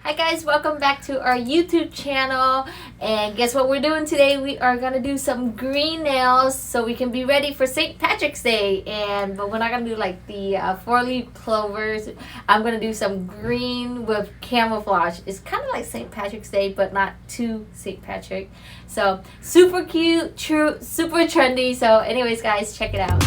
Hi guys, welcome back to our YouTube channel. And guess what we're doing today? We are gonna do some green nails so we can be ready for St. Patrick's Day. But we're not gonna do like the four-leaf clovers. I'm gonna do some green with camouflage. It's kind of like St. Patrick's Day, but not too St. Patrick. So super cute, true, super trendy. So, anyways, guys, check it out.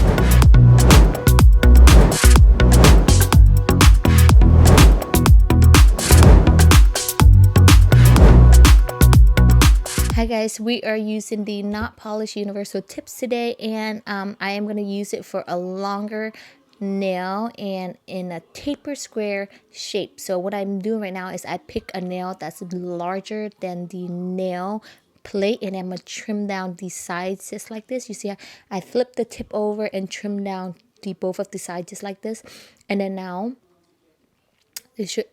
Hi guys, we are using the Notpolish Universal Tips today, and I am going to use it for a longer nail and in a taper square shape. So what I'm doing right now is I pick a nail that's larger than the nail plate, and I'm going to trim down the sides just like this. You see I flip the tip over and trim down both of the sides just like this, and then now it should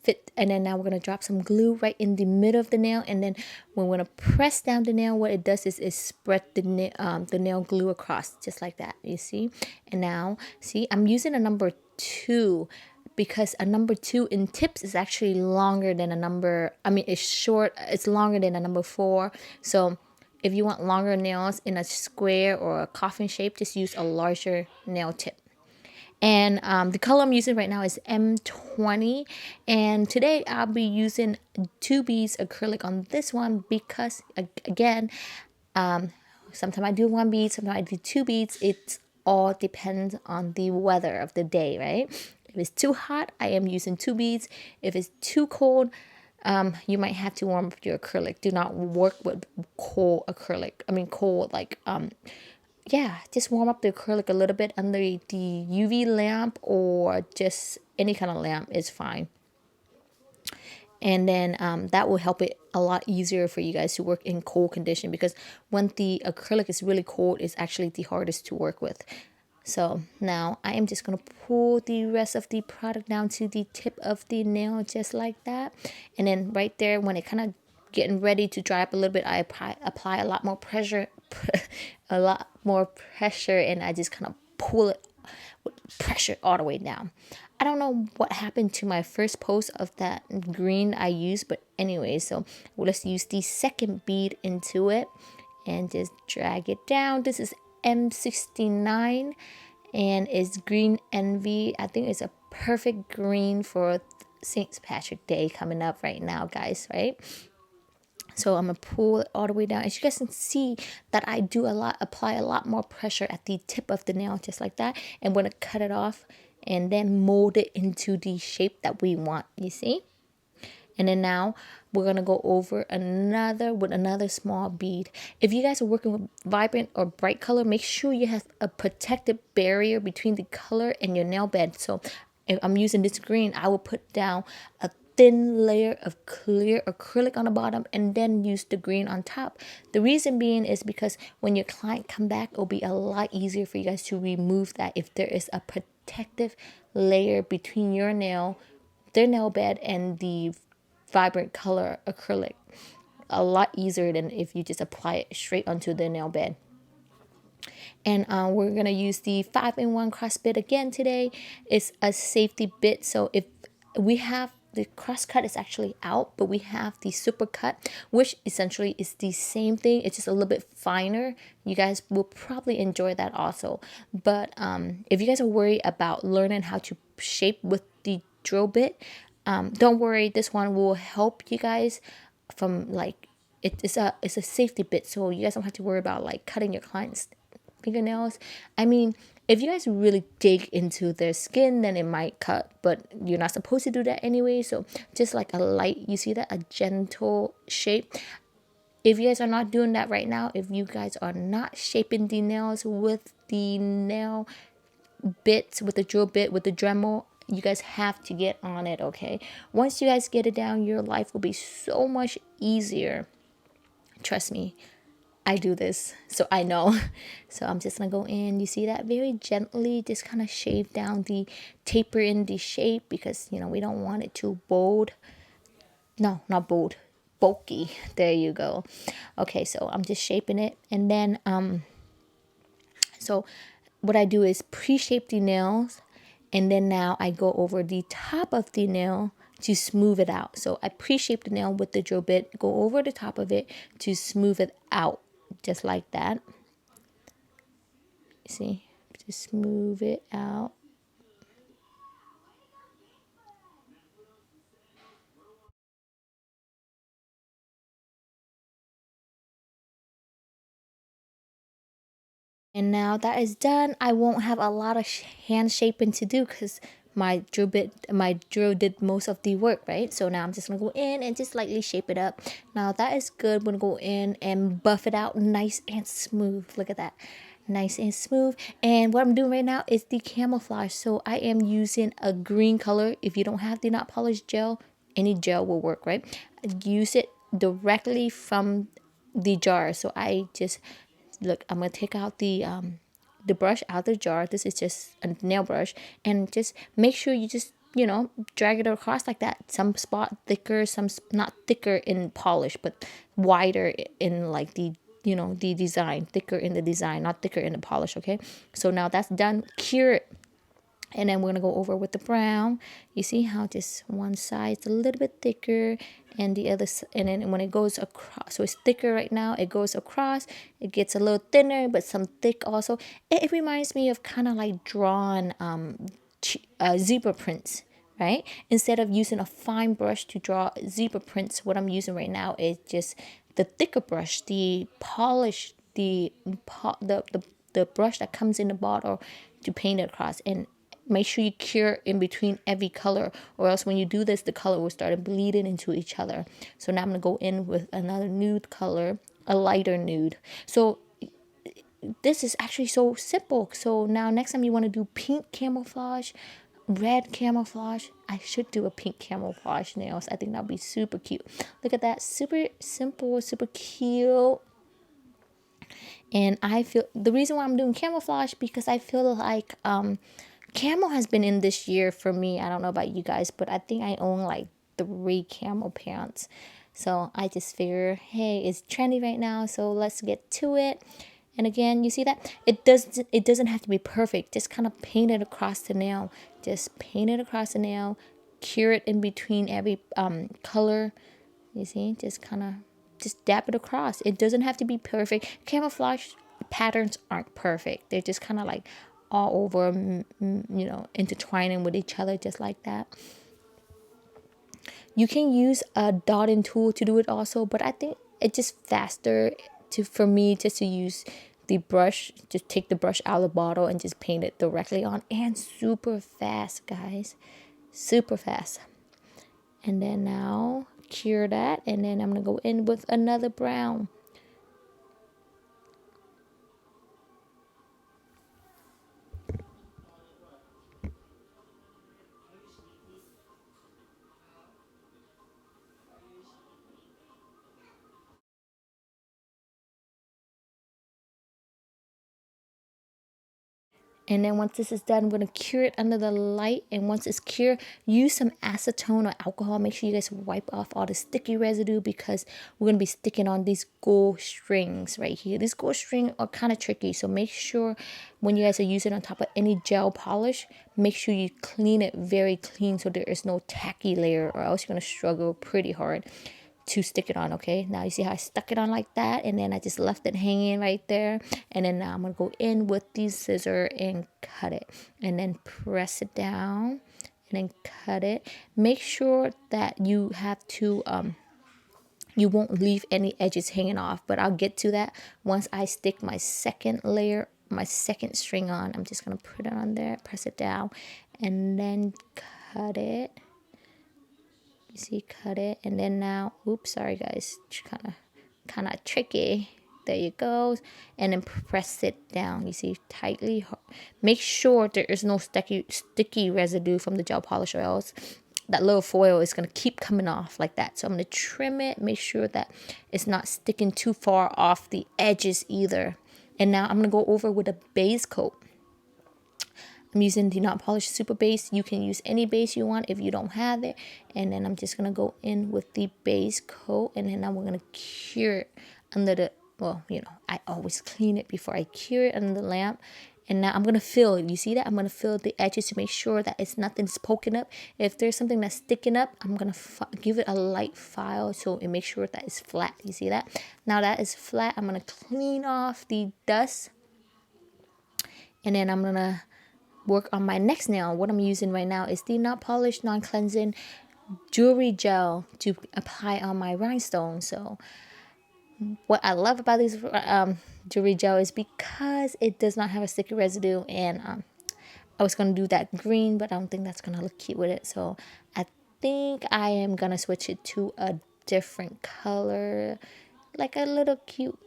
fit. And then now we're going to drop some glue right in the middle of the nail, and then when we're going to press down the nail, what it does is it spread the nail glue across just like that, you see. And now see, I'm using a number 2 because a number 2 in tips is actually longer than a number, it's longer than a number 4. So if you want longer nails in a square or a coffin shape, just use a larger nail tip. And the color I'm using right now is M20. And today I'll be using 2 beads acrylic on this one because, again, sometimes I do 1 bead, sometimes I do 2 beads. It all depends on the weather of the day, right? If it's too hot, I am using 2 beads. If it's too cold, you might have to warm up your acrylic. Do not work with cold acrylic. Just warm up the acrylic a little bit under the UV lamp, or just any kind of lamp is fine. And then that will help it a lot easier for you guys to work in cold condition, because when the acrylic is really cold, it's actually the hardest to work with. So now I am just going to pull the rest of the product down to the tip of the nail just like that. And then right there, when it kind of getting ready to dry up a little bit, I apply a lot more pressure, and I just kind of pull it with pressure all the way down. I don't know what happened to my first post of that green I used, but anyway, so let's use the second bead into it and just drag it down. This is M69 and it's green envy. I think it's a perfect green for St. Patrick's Day coming up right now, guys, right? So I'm going to pull it all the way down. As you guys can see that I do apply a lot more pressure at the tip of the nail, just like that. And I'm going to cut it off and then mold it into the shape that we want, you see? And then now we're going to go over another small bead. If you guys are working with vibrant or bright color, make sure you have a protective barrier between the color and your nail bed. So if I'm using this green, I will put down a thin layer of clear acrylic on the bottom and then use the green on top. The reason being is because when your client come back, it'll be a lot easier for you guys to remove that if there is a protective layer between their nail bed and the vibrant color acrylic. A lot easier than if you just apply it straight onto the nail bed. And we're going to use the 5-in-1 cross bit again today. It's a safety bit, so if we have the cross cut is actually out, but we have the super cut, which essentially is the same thing. It's just a little bit finer. You guys will probably enjoy that also. But if you guys are worried about learning how to shape with the drill bit, don't worry. This one will help you guys from it's a safety bit, so you guys don't have to worry about like cutting your client's fingernails. I mean, if you guys really dig into their skin, then it might cut, but you're not supposed to do that anyway. So just like a light, you see that, a gentle shape. If you guys are not doing that right now, if you guys are not shaping the nails with the nail bits, with the drill bit, with the Dremel, you guys have to get on it, okay? Once you guys get it down, your life will be so much easier. Trust me, I do this, so I know. So I'm just gonna go in, you see that, very gently, just kind of shave down taper in the shape, because we don't want it too bold. No, not bold, bulky. There you go. Okay, so I'm just shaping it, and then so what I do is pre-shape the nails, and then now I go over the top of the nail to smooth it out. So I pre-shape the nail with the drill bit, go over the top of it to smooth it out, just like that. See, to smooth it out. And now that is done, I won't have a lot of hand shaping to do because my drill did most of the work, right? So now I'm just gonna go in and just lightly shape it up. Now that is good. I'm gonna go in and buff it out nice and smooth. Look at that, nice and smooth. And what I'm doing right now is the camouflage. So I am using a green color. If you don't have the Notpolish gel, any gel will work, right? Use it directly from the jar. So I just look, I'm gonna take out the brush out of the jar. This is just a nail brush, and just make sure you just, you know, drag it across like that. Some spot thicker, some not thicker in polish, but wider in like the, you know, the design, thicker in the design, not thicker in the polish. Okay, so now that's done. Cure it. And then we're going to go over with the brown. You see how just one side is a little bit thicker and the other, and then when it goes across, so it's thicker right now, it goes across, it gets a little thinner, but some thick also. It reminds me of kind of like drawn zebra prints, right? Instead of using a fine brush to draw zebra prints, what I'm using right now is just the thicker brush, the polish, the brush that comes in the bottle to paint it across. And make sure you cure in between every color, or else when you do this, the color will start bleeding into each other. So now I'm going to go in with another nude color, a lighter nude. So this is actually so simple. So now next time you want to do pink camouflage, red camouflage, I should do a pink camouflage nails. I think that would be super cute. Look at that, super simple, super cute. And I feel the reason why I'm doing camouflage, because I feel like camo has been in this year for me. I don't know about you guys, but I think I own like 3 camo pants. So I just figure, hey, it's trendy right now, so let's get to it. And again, you see that it doesn't have to be perfect. Just kind of paint it across the nail. Just paint it across the nail. Cure it in between every color. You see, just dab it across. It doesn't have to be perfect. Camouflage patterns aren't perfect. They're just kind of like all over, you know, intertwining with each other, just like that. You can use a dotting tool to do it also, but I think it's just faster for me just to use the brush, just take the brush out of the bottle and just paint it directly on, and super fast, guys, super fast. And then now cure that, and then I'm gonna go in with another brown. And then once this is done, I'm going to cure it under the light. And once it's cured, use some acetone or alcohol. Make sure you guys wipe off all the sticky residue, because we're going to be sticking on these gold strings right here. These gold strings are kind of tricky. So make sure when you guys are using on top of any gel polish, make sure you clean it very clean so there is no tacky layer, or else you're going to struggle pretty hard to stick it on. Okay, now you see how I stuck it on like that, and then I just left it hanging right there. And then now I'm gonna go in with the scissor and cut it, and then press it down, and then cut it. Make sure that you have to you won't leave any edges hanging off, but I'll get to that once I stick my second layer, my second string on. I'm just gonna put it on there, press it down, and then cut it. You see, cut it, and then now, oops, sorry guys, kind of tricky. There you go, and then press it down. You see, tightly. Make sure there is no sticky residue from the gel polish, or else that little foil is gonna keep coming off like that. So I'm gonna trim it. Make sure that it's not sticking too far off the edges either. And now I'm gonna go over with a base coat. I'm using the Notpolish Super Base. You can use any base you want if you don't have it. And then I'm just going to go in with the base coat. And then now we're going to cure it under the, well, you know, I always clean it before I cure it under the lamp. And now I'm going to fill, you see that? I'm going to fill the edges to make sure that it's nothing's poking up. If there's something that's sticking up, I'm going to give it a light file so it makes sure that it's flat. You see that? Now that is flat, I'm going to clean off the dust. And then I'm going to work on my next nail. What I'm using right now is the Notpolish non-cleansing jewelry gel to apply on my rhinestone. So what I love about this jewelry gel is because it does not have a sticky residue. And I was going to do that green, but I don't think that's going to look cute with it. So I think I am going to switch it to a different color, like a little cute.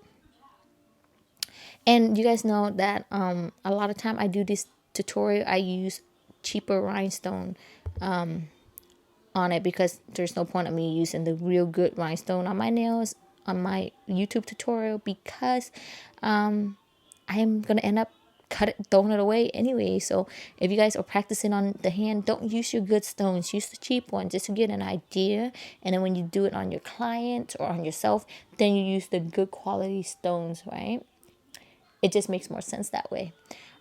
And you guys know that a lot of time I do this tutorial, I use cheaper rhinestone on it because there's no point of me using the real good rhinestone on my nails on my YouTube tutorial, because I am going to end up throwing it away anyway. So if you guys are practicing on the hand, don't use your good stones, use the cheap ones just to get an idea. And then when you do it on your client or on yourself, then you use the good quality stones, right? It just makes more sense that way.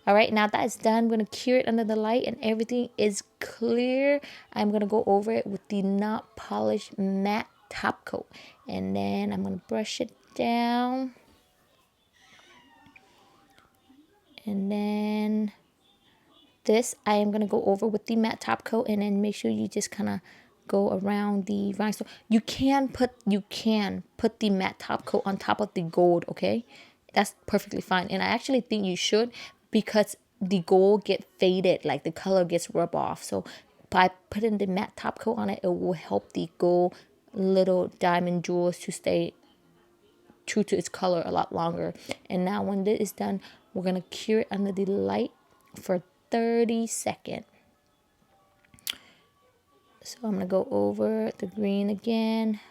All right, now that is done, I'm going to cure it under the light and everything is clear. I'm going to go over it with the Notpolish matte top coat. And then I'm going to brush it down. And then this I am going to go over with the matte top coat, and then make sure you just kind of go around the rhinestone. You can put the matte top coat on top of the gold, okay? That's perfectly fine. And I actually think you should, because the gold get faded, like the color gets rubbed off. So by putting the matte top coat on it, it will help the gold little diamond jewels to stay true to its color a lot longer. And now when this is done, we're going to cure it under the light for 30 seconds. So I'm going to go over the green again.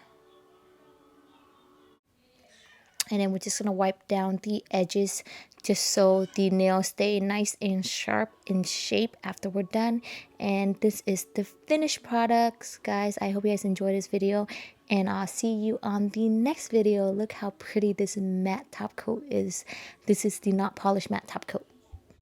And then we're just going to wipe down the edges just so the nails stay nice and sharp in shape after we're done. And this is the finished products, guys. I hope you guys enjoyed this video, and I'll see you on the next video. Look how pretty this matte top coat is. This is the Notpolish matte top coat.